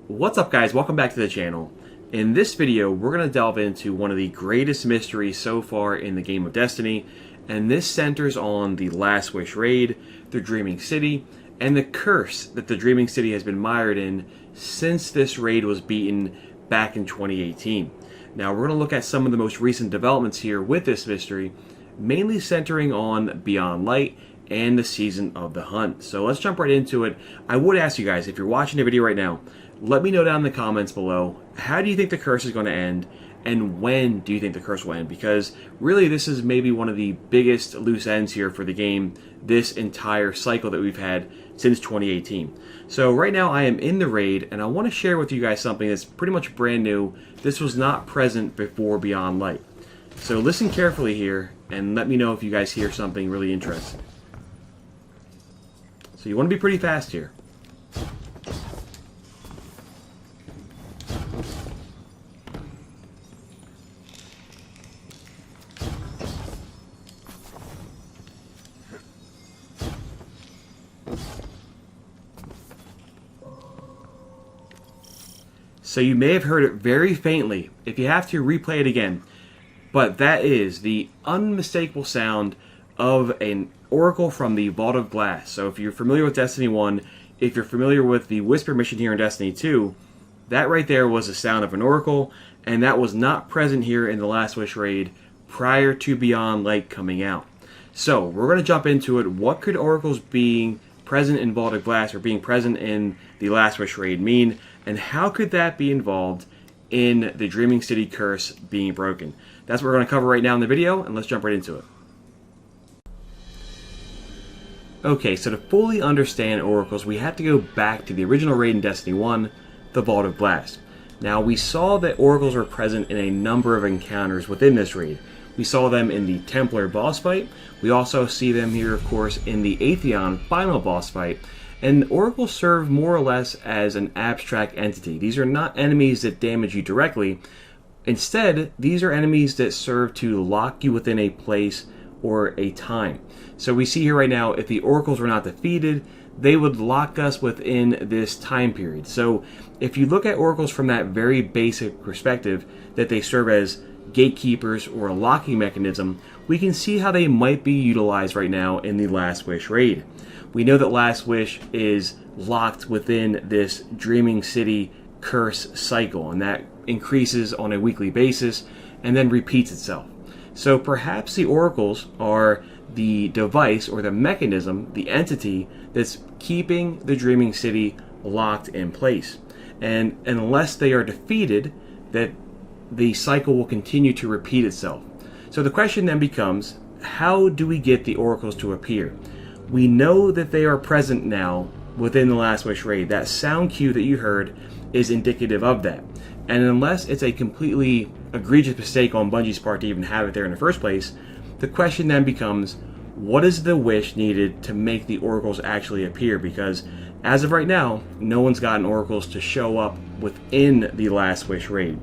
What's up, guys? Welcome back to the channel. In this video, we're going to delve into one of the greatest mysteries so far in the game of Destiny, and this centers on the Last Wish raid, the Dreaming City, and the curse that the Dreaming City has been mired in since this raid was beaten back in 2018. Now, we're going to look at some of the most recent developments here with this mystery, mainly centering on Beyond Light and the Season of the Hunt. So let's jump right into it. I would ask you guys, if you're watching the video right now, let me know down in the comments below, how do you think the curse is going to end, and when do you think the curse will end? Because really this is maybe one of the biggest loose ends here for the game this entire cycle that we've had since 2018. So right now I am in the raid, and I want to share with you guys something that's pretty much brand new. This was not present before Beyond Light. So listen carefully here, and let me know if you guys hear something really interesting. So you want to be pretty fast here. So you may have heard it very faintly. If you have to, replay it again. But that is the unmistakable sound of an oracle from the Vault of Glass. So if you're familiar with Destiny 1, if you're familiar with the Whisper mission here in Destiny 2, that right there was the sound of an oracle, and that was not present here in the Last Wish raid prior to Beyond Light coming out. So we're going to jump into it. What could oracles being present in Vault of Glass or being present in the Last Wish raid mean, and how could that be involved in the Dreaming City curse being broken? That's what we're going to cover right now in the video, and let's jump right into it. Okay, so to fully understand oracles, we have to go back to the original raid in Destiny 1, the Vault of Glass. Now, we saw that oracles were present in a number of encounters within this raid. We saw them in the Templar boss fight. We also see them here, of course, in the Atheon final boss fight. And oracles serve more or less as an abstract entity. These are not enemies that damage you directly. Instead, these are enemies that serve to lock you within a place or a time. So we see here right now, if the oracles were not defeated, they would lock us within this time period. So if you look at oracles from that very basic perspective, that they serve as gatekeepers or a locking mechanism, we can see how they might be utilized right now in the Last Wish raid. We know that Last Wish is locked within this Dreaming City curse cycle, and that increases on a weekly basis and then repeats itself. So perhaps the oracles are the device or the mechanism, the entity that's keeping the Dreaming City locked in place. And unless they are defeated, that the cycle will continue to repeat itself. So the question then becomes, how do we get the oracles to appear? We know that they are present now within the Last Wish raid. That sound cue that you heard is indicative of that. And unless it's a completely egregious mistake on Bungie's part to even have it there in the first place, the question then becomes, what is the wish needed to make the oracles actually appear? Because as of right now, no one's gotten oracles to show up within the Last Wish raid.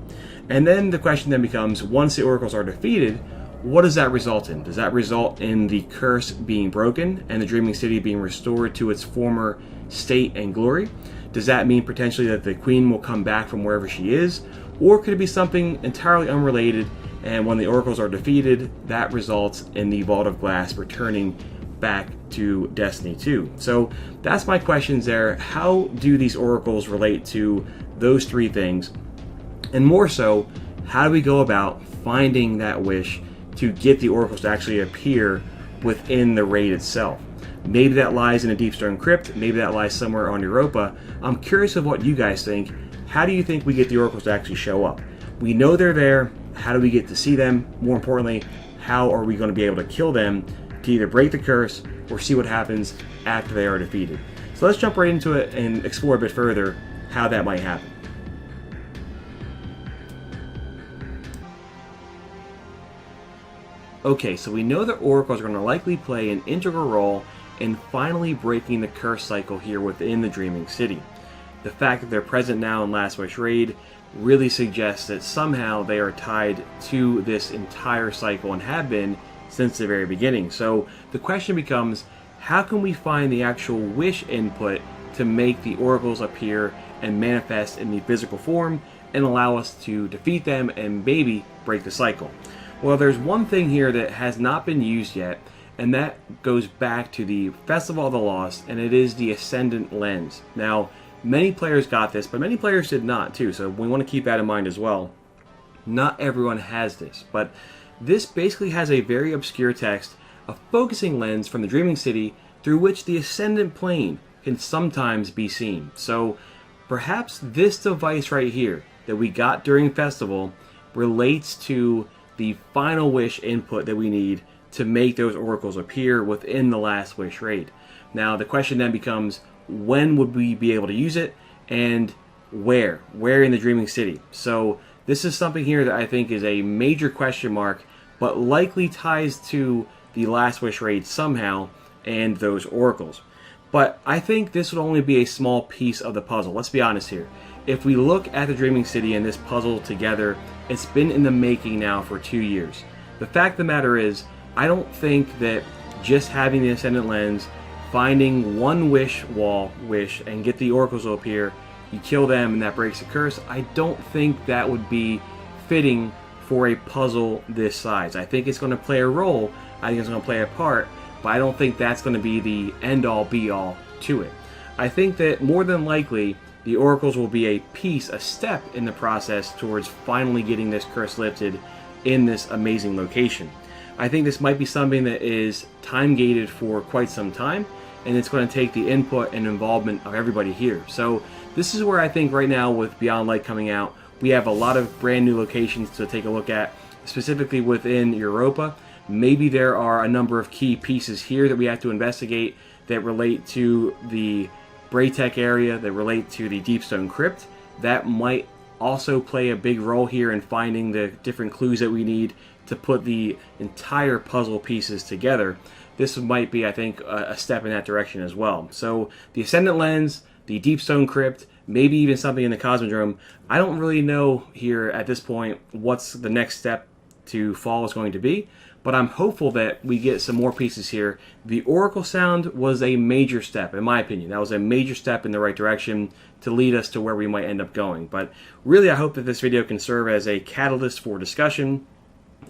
And then the question then becomes, once the oracles are defeated, what does that result in? Does that result in the curse being broken and the Dreaming City being restored to its former state and glory? Does that mean potentially that the Queen will come back from wherever she is? Or could it be something entirely unrelated, and when the oracles are defeated, that results in the Vault of Glass returning back to Destiny 2? So that's my questions there. How do these oracles relate to those three things? And more so, how do we go about finding that wish to get the oracles to actually appear within the raid itself? Maybe that lies in a Deepstone Crypt, maybe that lies somewhere on Europa. I'm curious of what you guys think. How do you think we get the oracles to actually show up? We know they're there. How do we get to see them? More importantly, how are we going to be able to kill them to either break the curse or see what happens after they are defeated? So let's jump right into it and explore a bit further how that might happen. Okay, so we know that oracles are going to likely play an integral role in finally breaking the curse cycle here within the Dreaming City. The fact that they're present now in Last Wish raid really suggests that somehow they are tied to this entire cycle and have been since the very beginning. So the question becomes, how can we find the actual wish input to make the oracles appear and manifest in the physical form and allow us to defeat them and maybe break the cycle. Well, there's one thing here that has not been used yet, and that goes back to the Festival of the Lost, and it is the Ascendant Lens. Now, many players got this, but many players did not too, so we want to keep that in mind as well. Not everyone has this, but this basically has a very obscure text, a focusing lens from the Dreaming City through which the Ascendant Plane can sometimes be seen. So perhaps this device right here that we got during Festival relates to the final wish input that we need to make those oracles appear within the Last Wish raid. Now the question then becomes, when would we be able to use it, and where in the Dreaming City? So this is something here that I think is a major question mark, but likely ties to the Last Wish raid somehow and those oracles. But I think this would only be a small piece of the puzzle. Let's be honest here. If we look at the Dreaming City and this puzzle together, it's been in the making now for 2 years. The fact of the matter is, I don't think that just having the Ascendant Lens, finding one wish and get the oracles to appear, you kill them and that breaks the curse, I don't think that would be fitting for a puzzle this size. I think it's going to play a role, I think it's going to play a part, but I don't think that's going to be the end-all be-all to it. I think that more than likely the oracles will be a piece, a step in the process towards finally getting this curse lifted in this amazing location. I think this might be something that is time-gated for quite some time, and it's going to take the input and involvement of everybody here. So this is where I think right now with Beyond Light coming out, we have a lot of brand new locations to take a look at, specifically within Europa. Maybe there are a number of key pieces here that we have to investigate that relate to the Braytech area, that relate to the Deepstone Crypt. That might also play a big role here in finding the different clues that we need to put the entire puzzle pieces together. This might be, I think, a step in that direction as well. So the Ascendant Lens, the Deepstone Crypt, maybe even something in the Cosmodrome. I don't really know here at this point what's the next step to fall is going to be, but I'm hopeful that we get some more pieces here. The Oracle Sound was a major step, in my opinion. That was a major step in the right direction to lead us to where we might end up going. But really, I hope that this video can serve as a catalyst for discussion,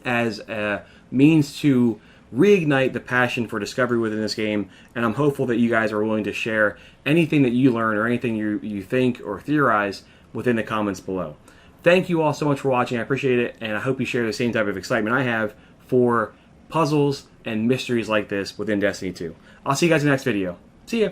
as a means to reignite the passion for discovery within this game, and I'm hopeful that you guys are willing to share anything that you learn or anything you think or theorize within the comments below. Thank you all so much for watching. I appreciate it, and I hope you share the same type of excitement I have for puzzles and mysteries like this within Destiny 2. I'll see you guys in the next video. See ya!